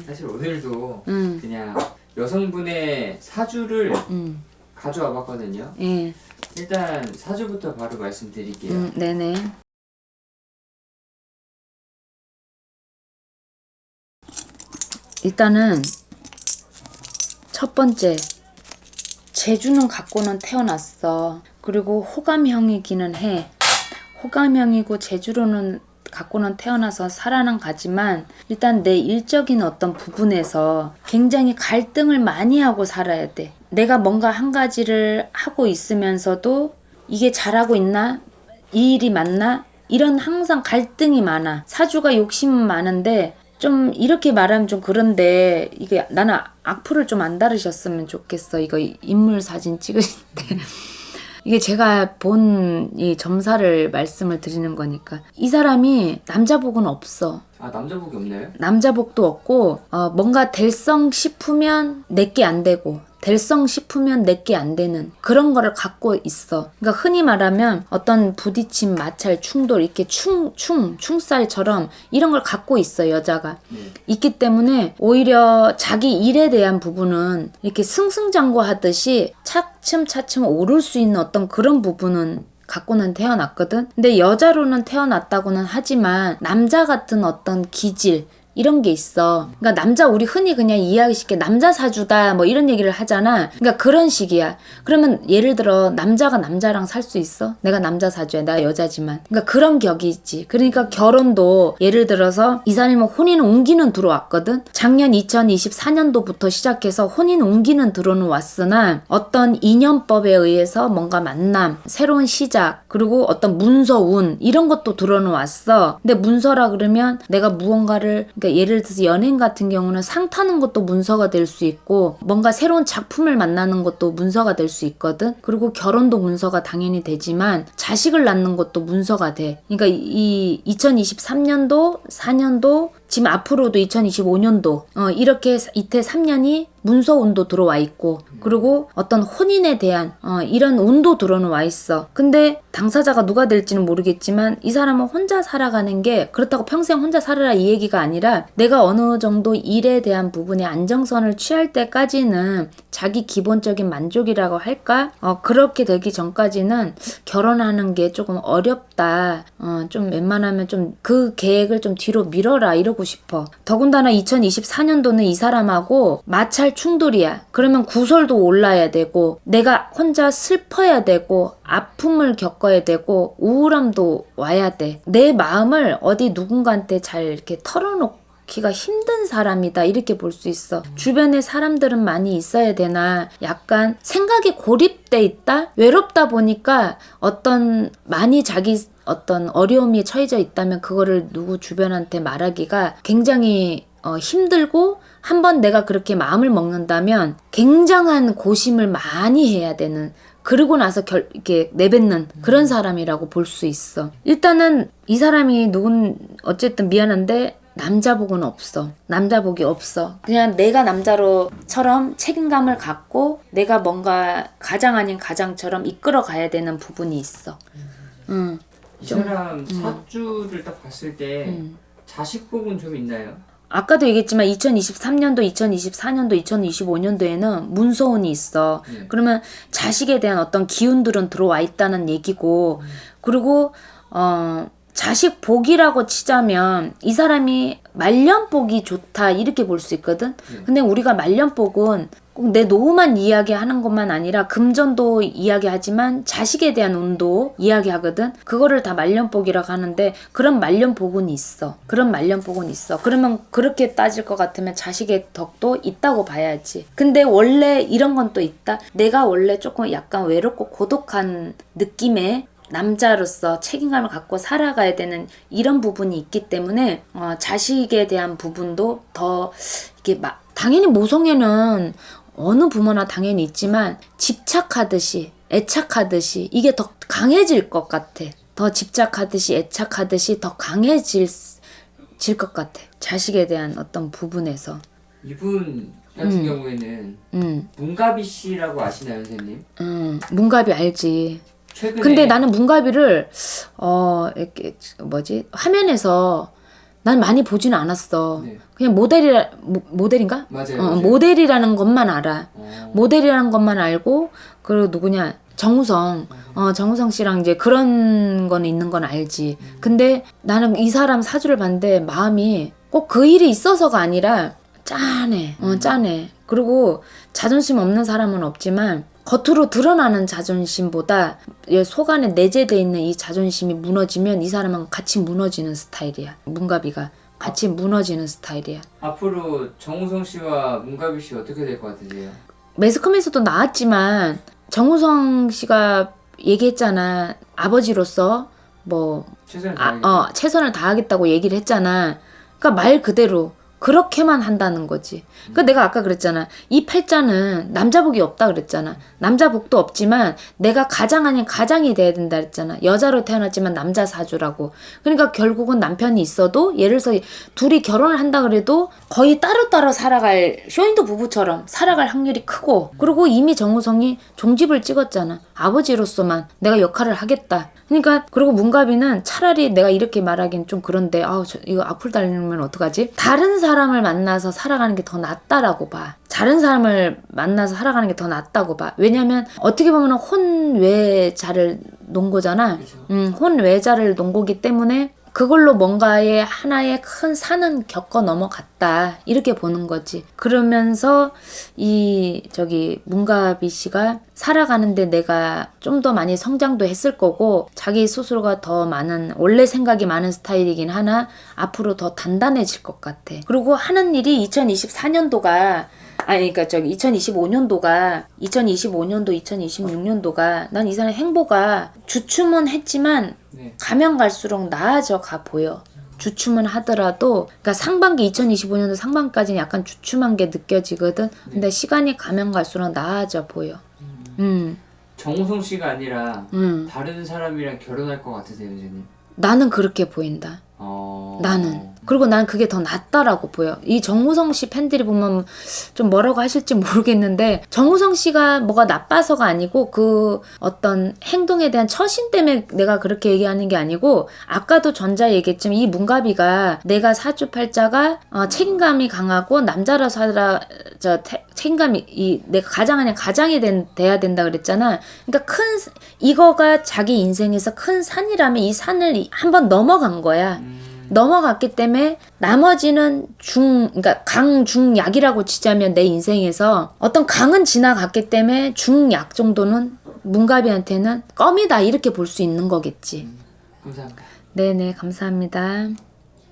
사실 오늘도 응. 그냥 여성분의 사주를 응. 가져와 봤거든요. 예. 일단 사주부터 바로 말씀드릴게요. 네네. 일단은 첫 번째, 재주는 갖고는 태어났어. 그리고 호감형이기는 해. 호감형이고 재주로는 갖고는 태어나서 살아는 가지만 일단 내 일적인 어떤 부분에서 굉장히 갈등을 많이 하고 살아야 돼. 내가 뭔가 한 가지를 하고 있으면서도 이게 잘하고 있나? 이 일이 맞나? 이런 항상 갈등이 많아. 사주가 욕심은 많은데 좀 이렇게 말하면 좀 그런데 이게 나는 악플을 좀 안 달으셨으면 좋겠어. 이거 인물 사진 찍으실 때. 이게 제가 본 이 점사를 말씀을 드리는 거니까. 이 사람이 남자복은 없어. 아, 남자복이 없나요? 남자복도 없고 뭔가 될성 싶으면 내게 안 되고 될성 싶으면 내게 안 되는 그런 거를 갖고 있어. 그러니까 흔히 말하면 어떤 부딪힘, 마찰, 충돌 이렇게 충살처럼 이런 걸 갖고 있어 여자가. 있기 때문에 오히려 자기 일에 대한 부분은 이렇게 승승장구하듯이 차츰차츰 오를 수 있는 어떤 그런 부분은 갖고는 태어났거든. 근데 여자로는 태어났다고는 하지만 남자 같은 어떤 기질 이런 게 있어. 그러니까 남자 우리 흔히 그냥 이해하기 쉽게 남자 사주다 뭐 이런 얘기를 하잖아. 그러니까 그런 식이야. 그러면 예를 들어 남자가 남자랑 살 수 있어? 내가 남자 사주야. 내가 여자지만. 그러니까 그런 격이 있지. 그러니까 결혼도 예를 들어서 이 사람이 혼인 운기는 들어왔거든. 작년 2024년도부터 시작해서 혼인 운기는 들어는 왔으나 어떤 인연법에 의해서 뭔가 만남, 새로운 시작, 그리고 어떤 문서 운 이런 것도 들어는 왔어. 근데 문서라 그러면 내가 무언가를 그러니까 예를 들어서 연예인 같은 경우는 상 타는 것도 문서가 될 수 있고 뭔가 새로운 작품을 만나는 것도 문서가 될 수 있거든. 그리고 결혼도 문서가 당연히 되지만 자식을 낳는 것도 문서가 돼. 그러니까 이 2023년도, 4년도 지금 앞으로도 2025년도 이렇게 이태 3년이 문서 운도 들어와 있고 그리고 어떤 혼인에 대한 이런 운도 들어는 와 있어. 근데 당사자가 누가 될지는 모르겠지만 이 사람은 혼자 살아가는 게 그렇다고 평생 혼자 살아라 이 얘기가 아니라 내가 어느 정도 일에 대한 부분에 안정선을 취할 때까지는 자기 기본적인 만족이라고 할까? 그렇게 되기 전까지는 결혼하는 게 조금 어렵다. 좀 웬만하면 좀 그 계획을 좀 뒤로 미뤄라 이러고 싶어. 더군다나 2024년도는 이 사람하고 마찰 충돌이야. 그러면 구설도 올라야 되고 내가 혼자 슬퍼야 되고 아픔을 겪어야 되고 우울함도 와야 돼. 내 마음을 어디 누군가한테 잘 이렇게 털어놓기가 힘든 사람이다 이렇게 볼 수 있어. 주변에 사람들은 많이 있어야 되나 약간 생각이 고립돼 있다? 외롭다 보니까 어떤 많이 자기 어떤 어려움에 처해져 있다면 그거를 누구 주변한테 말하기가 굉장히 힘들고 한번 내가 그렇게 마음을 먹는다면 굉장한 고심을 많이 해야 되는 그러고 나서 이렇게 내뱉는 그런 사람이라고 볼 수 있어. 일단은 이 사람이 어쨌든 미안한데 남자복은 없어. 남자복이 없어. 그냥 내가 남자로처럼 책임감을 갖고 내가 뭔가 가장 아닌 가장처럼 이끌어 가야 되는 부분이 있어. 이 사람 사주를 딱 봤을 때 자식복은 좀 있나요? 아까도 얘기했지만 2023년도, 2024년도, 2025년도에는 문서운이 있어. 그러면 자식에 대한 어떤 기운들은 들어와 있다는 얘기고 그리고 자식 복이라고 치자면 이 사람이 말년복이 좋다 이렇게 볼 수 있거든. 근데 우리가 말년복은 꼭 내 노후만 이야기하는 것만 아니라 금전도 이야기하지만 자식에 대한 운도 이야기하거든. 그거를 다 말년복이라고 하는데 그런 말년복은 있어. 그런 말년복은 있어. 그러면 그렇게 따질 것 같으면 자식의 덕도 있다고 봐야지. 근데 원래 이런 건 또 있다. 내가 원래 조금 약간 외롭고 고독한 느낌의 남자로서 책임감을 갖고 살아가야 되는 이런 부분이 있기 때문에 자식에 대한 부분도 더 이게 당연히 모성애는 어느 부모나 당연히 있지만 집착하듯이 애착하듯이 이게 더 강해질 것 같아. 더 집착하듯이 애착하듯이 더 강해질 것 같아. 자식에 대한 어떤 부분에서. 이분 같은 경우에는 문가비 씨라고 아시나요, 선생님? 문갑이 알지. 최근에 근데 나는 문가비를 이렇게 화면에서 난 많이 보지는 않았어. 네. 그냥 모델인가? 맞아요. 어, 맞아요. 모델이라는 것만 알아. 모델이라는 것만 알고, 그리고 누구냐? 정우성. 정우성 씨랑 이제 그런 거는 있는 건 알지. 근데 나는 이 사람 사주를 봤는데 마음이 꼭 그 일이 있어서가 아니라 짠해. 짠해. 그리고 자존심 없는 사람은 없지만 겉으로 드러나는 자존심보다 속 안에 내재되어 있는 이 자존심이 무너지면 이 사람은 같이 무너지는 스타일이야. 문가비가 같이 무너지는 스타일이야. 앞으로 정우성 씨와 문가비 씨 어떻게 될 것 같으세요? 매스컴에서도 나왔지만 정우성 씨가 얘기했잖아. 아버지로서 뭐 최선을 다하겠다. 최선을 다하겠다고 얘기를 했잖아. 그러니까 말 그대로 그렇게만 한다는 거지. 그러니까 내가 아까 그랬잖아. 이 팔자는 남자복이 없다 그랬잖아. 남자복도 없지만 내가 가장 아닌 가장이 돼야 된다 그랬잖아. 여자로 태어났지만 남자 사주라고. 그러니까 결국은 남편이 있어도 예를 들어서 둘이 결혼을 한다 그래도 거의 따로따로 살아갈 쇼윈도 부부처럼 살아갈 확률이 크고, 그리고 이미 정우성이 종집을 찍었잖아. 아버지로서만 내가 역할을 하겠다. 그러니까 그리고 문가비는 차라리 내가 이렇게 말하긴 좀 그런데 이거 악플 달리면 어떡하지? 다른 사람을 만나서 살아가는 게 더 낫다라고 봐. 다른 사람을 만나서 살아가는 게 더 낫다고 봐. 왜냐면 어떻게 보면 혼외자를 놓은 거잖아. 혼외자를 놓은 거기 때문에 그걸로 뭔가의 하나의 큰 산은 겪어 넘어갔다. 이렇게 보는 거지. 그러면서 문가비 씨가 살아가는데 내가 좀 더 많이 성장도 했을 거고, 자기 스스로가 더 많은, 원래 생각이 많은 스타일이긴 하나 앞으로 더 단단해질 것 같아. 그리고 하는 일이 2024년도가 2025년도, 2026년도가 난 이 사람 행보가 주춤은 했지만 네. 가면 갈수록 나아져 가 보여. 주춤은 하더라도, 그러니까 상반기 2025년도 상반기까지는 약간 주춤한 게 느껴지거든. 근데 시간이 가면 갈수록 나아져 보여. 정우성 씨가 아니라 다른 사람이랑 결혼할 것 같으세요, 선생님? 나는 그렇게 보인다. 나는. 그리고 난 그게 더 낫다라고 보여. 이 정우성 씨 팬들이 보면 좀 뭐라고 하실지 모르겠는데, 정우성 씨가 뭐가 나빠서가 아니고 그 어떤 행동에 대한 처신 때문에 내가 그렇게 얘기하는 게 아니고, 아까도 전자 얘기했지만 이 문가비가 내가 사주팔자가 책임감이 강하고 남자라서 책임감이 내가 가장 아니라 가장이 돼야 된다 그랬잖아. 그러니까 이거가 자기 인생에서 큰 산이라면 이 산을 한번 넘어간 거야. 넘어갔기 때문에 나머지는 그러니까 강중약이라고 치자면 내 인생에서 어떤 강은 지나갔기 때문에 중약 정도는 문가비한테는 껌이다, 이렇게 볼 수 있는 거겠지. 감사합니다. 네네, 감사합니다.